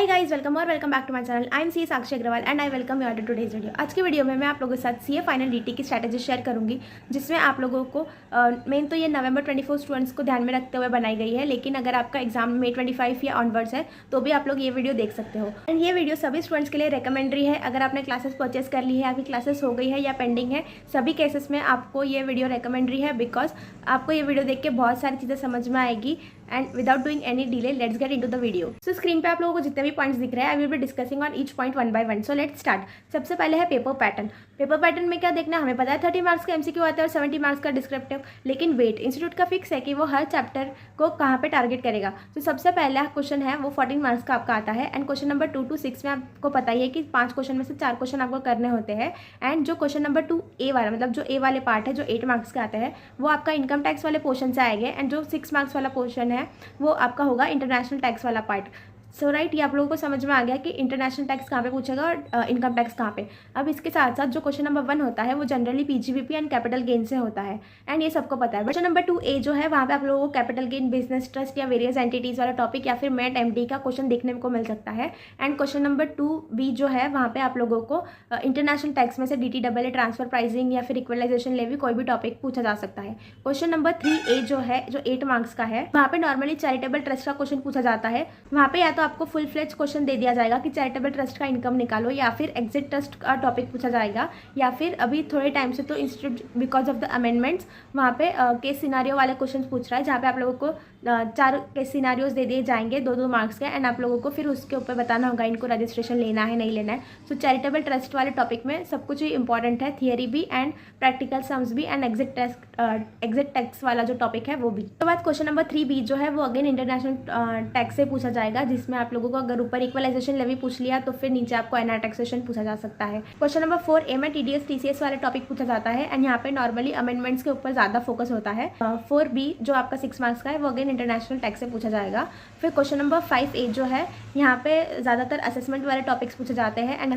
Hi guys, welcome back to my channel. I am C Sakshi Agrawal and I welcome you all to today's video. आज की video में मैं आप लोगों के साथ सीए फाइनल डीटी की स्ट्रैटेजी शेयर करूंगी, जिसमें आप लोगों को मेन तो ये नवंबर 24 स्टूडेंट्स को ध्यान में रखते हुए बनाई गई है, लेकिन अगर आपका एग्जाम May 25 या ऑनवर्ड्स है तो भी आप लोग ये वीडियो देख सकते हो। एंड ये वीडियो सभी स्टूडेंट्स के लिए रिकमेंडरी है। अगर आपने क्लासेस परचेस कर ली है, आपकी क्लासेस हो गई है या पेंडिंग है, सभी केसेस में आपको ये वीडियो रिकमेंडरी है, बिकॉज आपको ये वीडियो देख के बहुत सारी चीज़ें समझ में आएगी। And without doing any delay, let's get into the video. So screen पे आप लोगों को जितने भी पॉइंट्स दिख रहे हैं, I will be discussing on each point one by one. So let's start. सबसे पहले है पेपर पैटर्न। पेपर पैटर्न में क्या देखना है, हमें पता है 30 मार्क्स का एमसीक्यू आता है और 70 मार्क्स का डिस्क्रिप्टिव, लेकिन वेट इंस्टीट्यूट का फिक्स है कि वो हर चैप्टर को कहाँ पे टारगेट करेगा। तो सबसे पहला क्वेश्चन है वो 14 मार्क्स का आपका आता है। एंड क्वेश्चन नंबर 2 to 6 में आपको पता ही है कि 5 क्वेश्चन में से 4 क्वेश्चन आपको करने होते हैं। एंड जो क्वेश्चन नंबर 2A वाला, मतलब जो ए वाले पार्ट है, जो 8 मार्क्स का आता है, वो आपका इनकम टैक्स वाले पोर्शन से आएंगे। एंड जो 6 मार्क्स वाला पोर्शन है वो आपका होगा इंटरनेशनल टैक्स वाला पार्ट। सो राइट, ये आप लोगों को समझ में आ गया कि इंटरनेशनल टैक्स कहाँ पे पूछेगा और इनकम टैक्स कहाँ पे। अब इसके साथ साथ जो क्वेश्चन नंबर 1 होता है वो generally PGBP and capital gain से होता है, एंड ये सबको पता है। क्वेश्चन नंबर 2A जो है, वहाँ पे आप लोगों को कैपिटल गेन, बिजनेस ट्रस्ट या वेरियस एंटिटीज़ वाला टॉपिक या फिर मेट एमडी का क्वेश्चन देखने को मिल सकता है। एंड क्वेश्चन नंबर 2B जो है, वहाँ पे आप लोगों को इंटरनेशनल टैक्स में से DTAA, ट्रांसफर प्राइसिंग या फिर इक्वलाइजेशन लेवी, कोई भी टॉपिक पूछा जा सकता है। क्वेश्चन नंबर 3A जो है, जो 8 मार्क्स का है, वहाँ पे नॉर्मली चैरिटेबल ट्रस्ट का क्वेश्चन पूछा जाता है। वहाँ पे या तो आपको फुल फ्लेज क्वेश्चन दे दिया जाएगा कि चैरिटेबल ट्रस्ट का इनकम निकालो, या फिर एग्जिट ट्रस्ट का टॉपिक पूछा जाएगा, या फिर अभी थोड़े टाइम से तो institute because of the amendments वहाँ पे केस सिनारियो वाले क्वेश्चन पूछ रहा है, जहाँ पे आप लोगों को 4 केस सिनारियोज दे दिए जाएंगे 2-2 मार्क्स के। एंड आप लोगों को फिर उसके ऊपर बताना होगा इनको रजिस्ट्रेशन लेना है नहीं लेना है। सो चैरिटेबल ट्रस्ट वाले टॉपिक में सब कुछ ही इंपॉर्टेंट है, थियरी भी एंड प्रैक्टिकल सम्स भी, एंड एग्जिट टैक्स वाला जो टॉपिक है वो भी। उसके बाद क्वेश्चन नंबर 3B जो है, वो अगेन इंटरनेशनल टैक्स से पूछा जाएगा, जिसमें आप लोगों को अगर ऊपर इक्वलाइजेशन लेवी पूछ लिया तो फिर नीचे आपको एनआर टैक्सेशन पूछा जा सकता है। क्वेश्चन नंबर 4A में TDS TCS वाले टॉपिक पूछा जाता है, एंड यहाँ पे नॉर्मली अमेंडमेंट्स के ऊपर ज़्यादा फोकस होता है। 4B जो आपका 6 मार्क्स का है, वो अगेन इंटरनेशनल टैक्स से पूछा जाएगा। फिर क्वेश्चन नंबर 5A जो है, यहाँ पे ज़्यादातर असेसमेंट वाले टॉपिक्स पूछे जाते हैं, एंड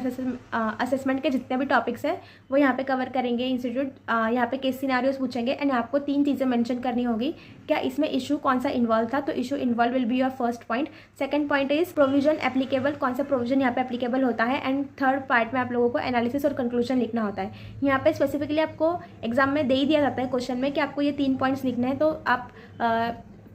असेसमेंट के जितने भी टॉपिक्स हैं वो यहाँ पे कवर करेंगे इंस्टीट्यूट। यहाँ पे केस सिनारियोज पूछेंगे, एंड आपको 3 चीज़ें मेंशन करनी होगी। क्या इसमें इशू कौन सा इन्वॉल्व था, तो issue involve will be your first point. Second point is provision applicable, कौन सा प्रोविजन यहाँ पे एप्लीकेबल होता है। एंड थर्ड पार्ट में आप लोगों को एनालिसिस और कंक्लूजन लिखना होता है। यहाँ पे स्पेसिफिकली आपको एग्जाम में दे ही दिया जाता है क्वेश्चन में कि आपको ये 3 पॉइंट्स लिखने हैं, तो आप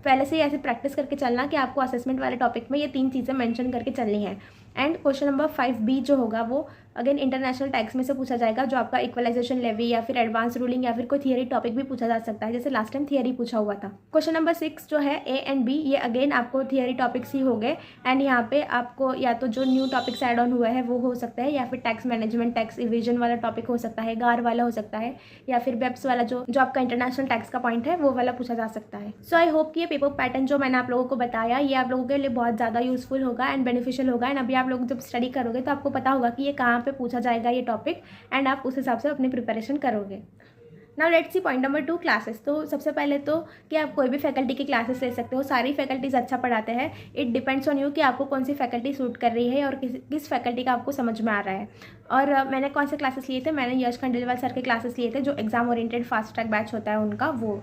पहले से ही ऐसे प्रैक्टिस करके चलना कि आपको असेसमेंट वाले टॉपिक में ये 3 चीज़ें मेंशन करके चलनी है। एंड क्वेश्चन नंबर 5B जो होगा, वो अगेन इंटरनेशनल टैक्स में से पूछा जाएगा, जो आपका इक्वलाइजेशन लेवी या फिर एडवांस रूलिंग या फिर कोई थियरी टॉपिक भी पूछा जा सकता है, जैसे लास्ट टाइम थियरी पूछा हुआ था। क्वेश्चन नंबर 6 जो है, A and B, ये अगेन आपको थियरी टॉपिक्स ही हो गए। एंड यहाँ पे आपको या तो जो न्यू टॉपिक्स ऐड ऑन हुए हैं वो हो सकता है, या फिर टैक्स मैनेजमेंट, टैक्स इविजन वाला टॉपिक हो सकता है, गार वाला हो सकता है, या फिर वेब्स वाला जो आपका इंटरनेशनल टैक्स का पॉइंट है वो वाला पूछा जा सकता है। सो आई होप कि ये पेपर पैटर्न जो मैंने आप लोगों को बताया, ये आप लोगों के लिए बहुत ज़्यादा यूजफुल होगा एंड बेनिफिशियल होगा। एंड अभी आप लोग जब स्टडी करोगे तो आपको पता होगा कि ये कहाँ पे पूछा जाएगा ये टॉपिक, एंड आप उस हिसाब से अपनी प्रिपरेशन करोगे। Now let's see point number 2, classes. तो सबसे पहले तो कि आप कोई भी फैकल्टी की क्लासेस ले सकते हो, सारी फैकल्टीज अच्छा पढ़ाते हैं। इट डिपेंड्स ऑन यू कि आपको कौन सी फैकल्टी सूट कर रही है और किस फैकल्टी का आपको समझ में आ रहा है। और मैंने कौन से क्लासेस लिए थे, मैंने यश खंडेलवाल सर के क्लासेस लिए थे, जो exam oriented fast track batch होता है उनका वो।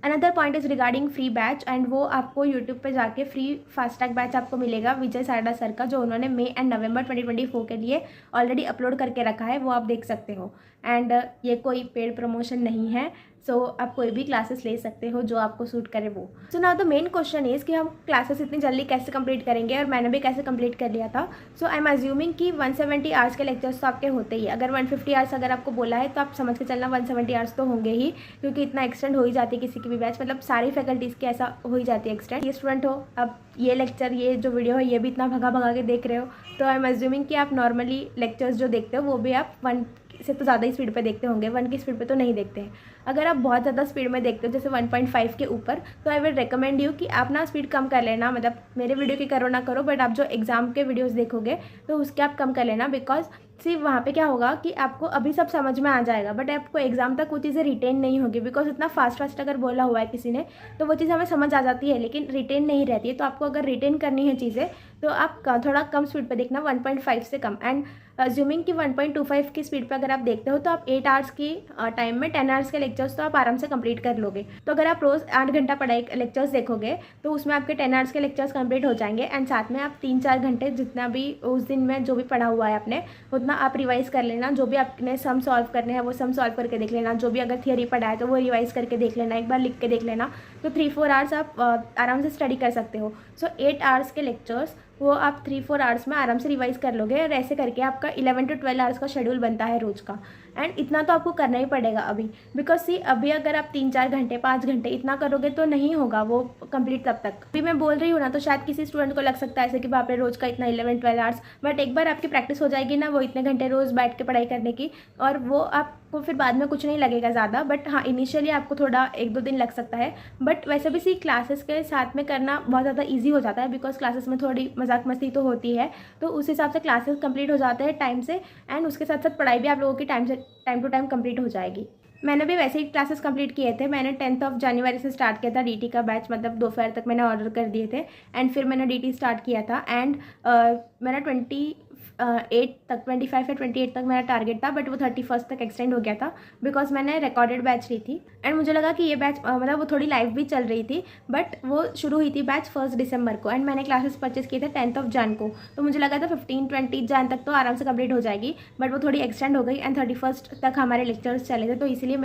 Another point is regarding free batch, and वो आपको यूट्यूब पे जाके फ्री फास्ट ट्रैक बैच आपको मिलेगा विजय सारडा सर का, जो उन्होंने मई एंड नवंबर 2024 के लिए ऑलरेडी अपलोड करके रखा है, वो आप देख सकते हो। एंड ये कोई पेड प्रमोशन नहीं है, सो आप कोई भी क्लासेस ले सकते हो जो आपको सूट करे वो। So now the main question is कि हम क्लासेस इतनी जल्दी कैसे कंप्लीट करेंगे, और मैंने भी कैसे कंप्लीट कर लिया था। सो आई एम अज्यूमिंग कि 170 आवर्स के लेक्चर्स तो आपके होते ही है। अगर 150 आवर्स अगर आपको बोला है तो आप समझ के चलना 170 आवर्स तो होंगे ही, क्योंकि इतना एक्सटेंड हो ही जाती है किसी की भी बैच, मतलब सारी फैकल्टीज़ की ऐसा हो ही जाती है एक्सटेंड। ये स्टूडेंट हो, अब ये लेक्चर, ये जो वीडियो है, ये भी इतना भगा के देख रहे हो, तो आई एम अज्यूमिंग कि आप नॉर्मली लेक्चर्स जो देखते हो वो भी आप 1 से तो ज़्यादा ही स्पीड पे देखते होंगे, 1 की स्पीड पे तो नहीं देखते हैं। अगर आप बहुत ज़्यादा स्पीड में देखते हो, जैसे 1.5 के ऊपर, तो आई विल रिकमेंड यू कि आप ना स्पीड कम कर लेना। मतलब मेरे वीडियो की करो ना करो, बट आप जो एग्ज़ाम के वीडियोस देखोगे तो उसके आप कम कर लेना, बिकॉज सिर्फ वहाँ पे क्या होगा कि आपको अभी सब समझ में आ जाएगा, बट आपको एग्ज़ाम तक वो चीज़ें रिटेन नहीं होगी, बिकॉज इतना फास्ट अगर बोला हुआ है किसी ने तो वो चीज़ हमें समझ आ जाती है लेकिन रिटेन नहीं रहती है। तो आपको अगर रिटेन करनी है चीज़ें तो आप थोड़ा कम स्पीड पे देखना, 1.5 से कम। एंड अज्यूमिंग कि 1.25 की स्पीड पे अगर आप देखते हो तो आप 8 आवर्स की टाइम में 10 आवर्स के लेक्चर्स तो आप आराम से कंप्लीट कर लोगे। तो अगर आप रोज़ 8 घंटा पढ़ाई लेक्चर्स देखोगे तो उसमें आपके 10 आवर्स के लेक्चर्स कंप्लीट हो जाएंगे। एंड साथ में आप 3-4 घंटे जितना भी उस दिन में जो भी पढ़ा हुआ है आपने उतना आप रिवाइज़ कर लेना। जो भी आपने सम सॉल्व करने हैं वो सम सॉल्व करके देख लेना। जो भी अगर थियरी पढ़ा है तो वो रिवाइज़ करके देख लेना, एक बार लिख के देख लेना। तो 3-4 आवर्स आप आराम से स्टडी कर सकते हो। सो 8 आवर्स के लेक्चर्स वो आप 3-4 आवर्स में आराम से रिवाइज़ कर लोगे। और ऐसे करके आपका 11 to 12 आवर्स का शेड्यूल बनता है रोज़ का। एंड इतना तो आपको करना ही पड़ेगा अभी, बिकॉज सी अभी अगर आप 3-4 घंटे 5 घंटे इतना करोगे तो नहीं होगा वो कंप्लीट तब तक। अभी मैं बोल रही हूँ ना तो शायद किसी स्टूडेंट को लग सकता है ऐसे कि बाप रे रोज़ का इतना 11-12 आवर्स, बट एक बार आपकी प्रैक्टिस हो जाएगी ना वो इतने घंटे रोज़ बैठ के पढ़ाई करने की, और वो आपको फिर बाद में कुछ नहीं लगेगा ज़्यादा। बट हाँ, इनिशियली आपको थोड़ा 1-2 दिन लग सकता है, बट वैसे भी सी क्लासेस के साथ में करना बहुत ज़्यादा ईजी हो जाता है, बिकॉज क्लासेस में थोड़ी मजाक मस्ती तो होती है। तो उस हिसाब से क्लासेस कंप्लीट हो जाते हैं टाइम से, एंड उसके साथ साथ पढ़ाई भी आप लोगों की टाइम टू टाइम कंप्लीट हो जाएगी। मैंने भी वैसे ही क्लासेस कंप्लीट किए थे। मैंने 10 जनवरी से स्टार्ट किया था डीटी का बैच, मतलब दोपहर तक मैंने ऑर्डर कर दिए थे। एंड फिर मैंने डीटी स्टार्ट किया था। एंड मेरा 28 तक 25 या 28 तक मेरा टारगेट था, बट वो 31 तक एक्सटेंड हो गया था बिकॉज मैंने रिकॉर्डेड बैच ली थी। एंड मुझे लगा कि ये बैच मतलब वो थोड़ी लाइव भी चल रही थी, बट वो शुरू हुई थी बैच 1 दिसंबर को। एंड मैंने क्लासेस परचेस किए थे 10 जन को। तो मुझे लगा था 15-20 जन तक तो आराम से कंप्लीट हो जाएगी, बट वो थोड़ी एक्सटेंड हो गई। एंड 31 तक हमारे लेक्चर्स चले थे, तो इसीलिए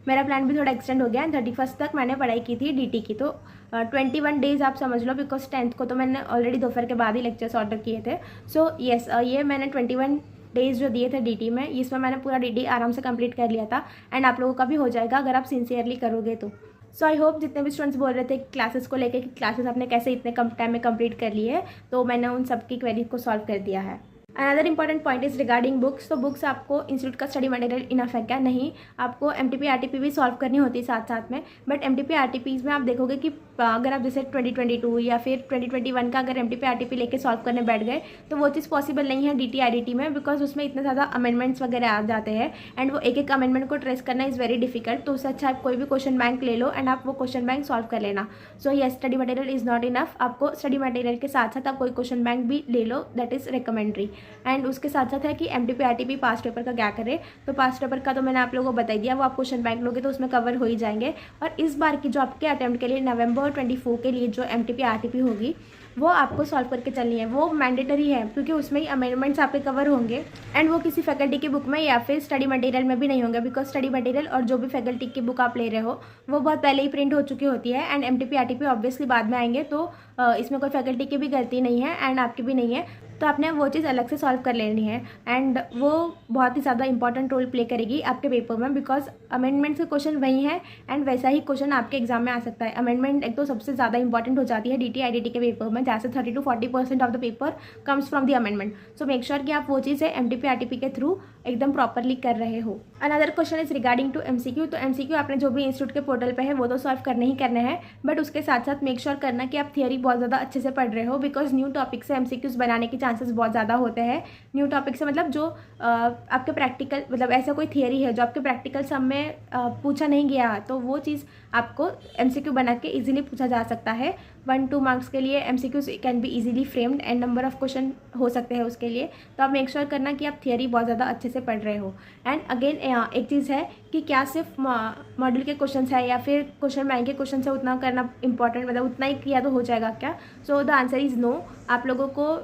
मेरा प्लान भी थोड़ा एक्सटेंड हो गया। एंड 31 तक मैंने पढ़ाई की थी डीटी की। तो 21 डेज़ आप समझ लो, बिकॉज 10th को तो मैंने ऑलरेडी दोपहर के बाद ही लेक्चर्स ऑर्डर किए थे। सो येस, ये मैंने 21 डेज़ जो दिए थे डीटी में, इसमें मैंने पूरा डीटी आराम से कंप्लीट कर लिया था। एंड आप लोगों का भी हो जाएगा अगर आप सिंसियरली करोगे तो। सो आई होप जितने भी स्टूडेंट्स बोल रहे थे क्लासेस को लेके कि क्लासेस आपने कैसे इतने कम टाइम में कंप्लीट कर ली है, तो मैंने उन सब की क्वेरी को सॉल्व कर दिया है। Another important point is regarding books. तो बुक्स आपको इंस्टीट्यूट का स्टडी मटेरियल इनफ है क्या? नहीं, आपको MTP RTP भी सॉल्व करनी होती है साथ साथ में। बट MTP RTPs में आप देखोगे कि अगर आप जैसे 2022 या फिर 2021 का अगर MTP RTP लेके सॉल्व करने बैठ गए तो वो चीज़ पॉसिबल नहीं है DT IDT में, बिकॉज उसमें इतने ज़्यादा अमेंडमेंट्स वगैरह आ जाते हैं। एंड वो एक अमेंडमेंट को ट्रेस करना इज़ वेरी डिफिकल्ट। तो उससे अच्छा आप कोई भी क्वेश्चन बैंक ले लो एंड आप वो क्वेश्चन बैंक सॉल्व कर लेना। सो ये study material is not enough. आपको स्टडी मटेरियल के साथ साथ आप कोई क्वेश्चन बैंक भी ले लो, दैट इज़ रिकमेंडरी। एंड उसके साथ साथ है कि MTP RTP पास्ट पेपर का क्या करें। तो पास्ट पेपर का तो मैंने आप लोगों को बता दिया, वो आप क्वेश्चन बैंक लोगे तो उसमें कवर हो ही जाएंगे। और इस बार की जो आपके अटेम्प्ट के लिए नवंबर 24 के लिए जो MTP RTP होगी वो आपको सॉल्व करके चलनी है। वो मैंडेटरी है क्योंकि उसमें ही अमेंडमेंट्स आपके कवर होंगे। एंड वो किसी फैकल्टी की बुक में या फिर स्टडी मटेरियल में भी नहीं होंगे, बिकॉज स्टडी मटेरियल और जो भी फैकल्टी की बुक आप ले रहे हो वो बहुत पहले ही प्रिंट हो चुकी होती है। एंड MTP RTP ऑब्वियसली बाद में आएंगे, तो इसमें कोई फैकल्टी की भी गलती नहीं है एंड आपकी भी नहीं है। तो आपने वो चीज़ अलग से सॉल्व कर लेनी है। एंड वो बहुत ही ज़्यादा इंपॉर्टेंट रोल प्ले करेगी आपके पेपर में, बिकॉज अमेंडमेंट्स के क्वेश्चन वही है एंड वैसा ही क्वेश्चन आपके एग्जाम में आ सकता है। अमेंडमेंट एक तो सबसे ज़्यादा इंपॉर्टेंट हो जाती है DT IDT के पेपर में, जैसे 30 to 40% of the paper comes from the amendment. So make sure कि आप वो चीज़ें MTP RTP के थ्रू एकदम प्रॉपरली कर रहे हो। Another question is regarding to MCQ। तो MCQ आपने जो भी इंस्टीट्यूट के पोर्टल पे है वो तो सॉल्व करने ही करने हैं, बट उसके साथ साथ मेक श्योर करना कि आप थियरी बहुत ज़्यादा अच्छे से पढ़ रहे हो, बिकॉज न्यू टॉपिक से MCQs बनाने के चांसेस बहुत ज़्यादा होते हैं। न्यू टॉपिक से मतलब जो आपके प्रैक्टिकल, मतलब ऐसा कोई थियरी है जो आपके प्रैक्टिकल सब में पूछा नहीं गया, तो वो चीज़ आपको MCQ बना के ईजिली पूछा जा सकता है। 1-2 मार्क्स के लिए MCQs can be easily framed and number of question हो सकते हैं उसके लिए। तो आप मेक श्योर करना कि आप थियरी बहुत ज़्यादा अच्छे से पढ़ रहे हो। एंड अगेन एक चीज़ है कि क्या सिर्फ मॉडल के क्वेश्चन है या फिर क्वेश्चन बैंक के क्वेश्चन से उतना करना इंपॉर्टेंट, मतलब उतना ही किया तो हो जाएगा क्या? So the answer is no. आप लोगों को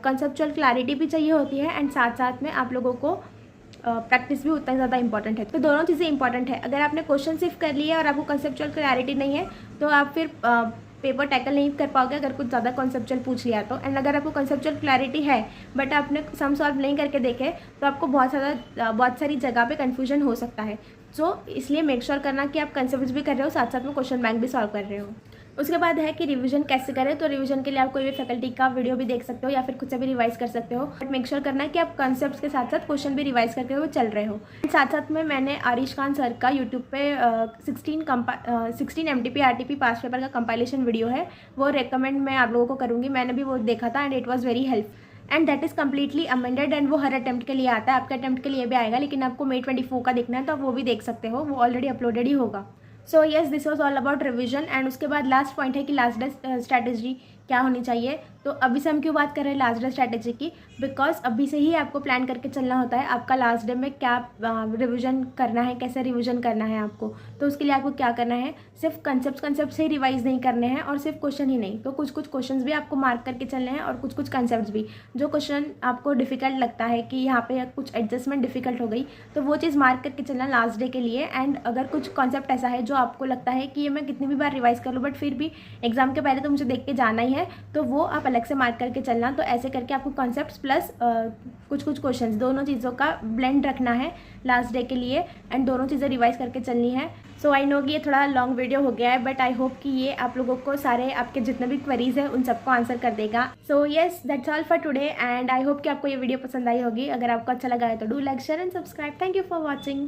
कंसेप्चुअल क्लैरिटी भी चाहिए होती है एंड साथ साथ में आप लोगों को प्रैक्टिस भी उतना ज़्यादा इंपॉर्टेंट है। तो दोनों चीज़ें इंपॉर्टेंट है। अगर आपने क्वेश्चन सिर्फ कर लिया और आपको कंसेप्चुअल क्लैरिटी नहीं है तो आप फिर पेपर टैकल नहीं कर पाओगे अगर कुछ ज़्यादा कॉन्सेप्चुअल पूछ लिया तो। एंड अगर आपको कॉन्सेप्चुअल क्लैरिटी है बट आपने सम सॉल्व नहीं करके देखे तो आपको बहुत सारी जगह पे कन्फ्यूजन हो सकता है। सो इसलिए मेक श्योर करना कि आप कंसेप्ट्स भी कर रहे हो, साथ साथ में क्वेश्चन बैंक भी सॉल्व कर रहे हो। उसके बाद है कि रिवीजन कैसे करें। तो रिवीजन के लिए आप कोई भी फैकल्टी का वीडियो भी देख सकते हो या फिर खुद से भी रिवाइज कर सकते हो, बट मेक श्योर करना है कि आप कॉन्सेप्ट्स के साथ साथ क्वेश्चन भी रिवाइज करके हुए चल रहे हो। साथ साथ में मैंने आरिश खान सर का यूट्यूब पे 16 MTP RTP पास पेपर का कंपाइलेशन वीडियो है, वो रेकमेंड मैं आप लोगों को करूँगी। मैंने भी वो देखा था and it was very help and that is completely amended and वो हर अटैम्प्ट के लिए आता है, आपके अटैम्प्ट के लिए भी आएगा, लेकिन आपको May 24 का देखना है तो आप वो भी देख सकते हो, वो ऑलरेडी अपलोडेड ही होगा। So yes, this was all about revision. And उसके बाद लास्ट पॉइंट है कि लास्ट डे स्ट्रैटेजी क्या होनी चाहिए। तो अभी से हम क्यों बात कर रहे हैं लास्ट डे स्ट्रैटेजी की, बिकॉज अभी से ही आपको प्लान करके चलना होता है आपका लास्ट डे में क्या रिविजन करना है, कैसे रिविजन करना है आपको। तो उसके लिए आपको क्या करना है, सिर्फ कंसेप्ट से ही रिवाइज नहीं करने हैं और सिर्फ क्वेश्चन ही नहीं, तो कुछ क्वेश्चंस भी आपको मार्क करके चलने हैं और कुछ कंसेप्ट्स भी। जो क्वेश्चन आपको डिफिकल्ट लगता है कि यहाँ पे कुछ एडजस्टमेंट डिफिकल्ट हो गई, तो वो चीज़ मार्क करके चलना लास्ट डे के लिए। एंड अगर कुछ कॉन्सेप्ट ऐसा है जो आपको लगता है कि ये मैं कितनी भी बार रिवाइज कर लूँ बट फिर भी एग्जाम के पहले तो मुझे देख के जाना ही है, तो वो आप अलग से मार्क करके चलना। तो ऐसे करके आपको कॉन्सेप्ट्स प्लस कुछ क्वेश्चंस, दोनों चीज़ों का ब्लेंड रखना है लास्ट डे के लिए एंड दोनों चीज़ें रिवाइज करके चलनी है। सो आई नो कि ये थोड़ा लॉन्ग वीडियो हो गया है, बट आई होप कि ये आप लोगों को सारे आपके जितने भी क्वेरीज हैं उन सबको आंसर कर देगा। So yes, that's all for today and I hope कि आपको ये वीडियो पसंद आई होगी। अगर आपको अच्छा लगा है तो do like, share and subscribe. Thank you for watching.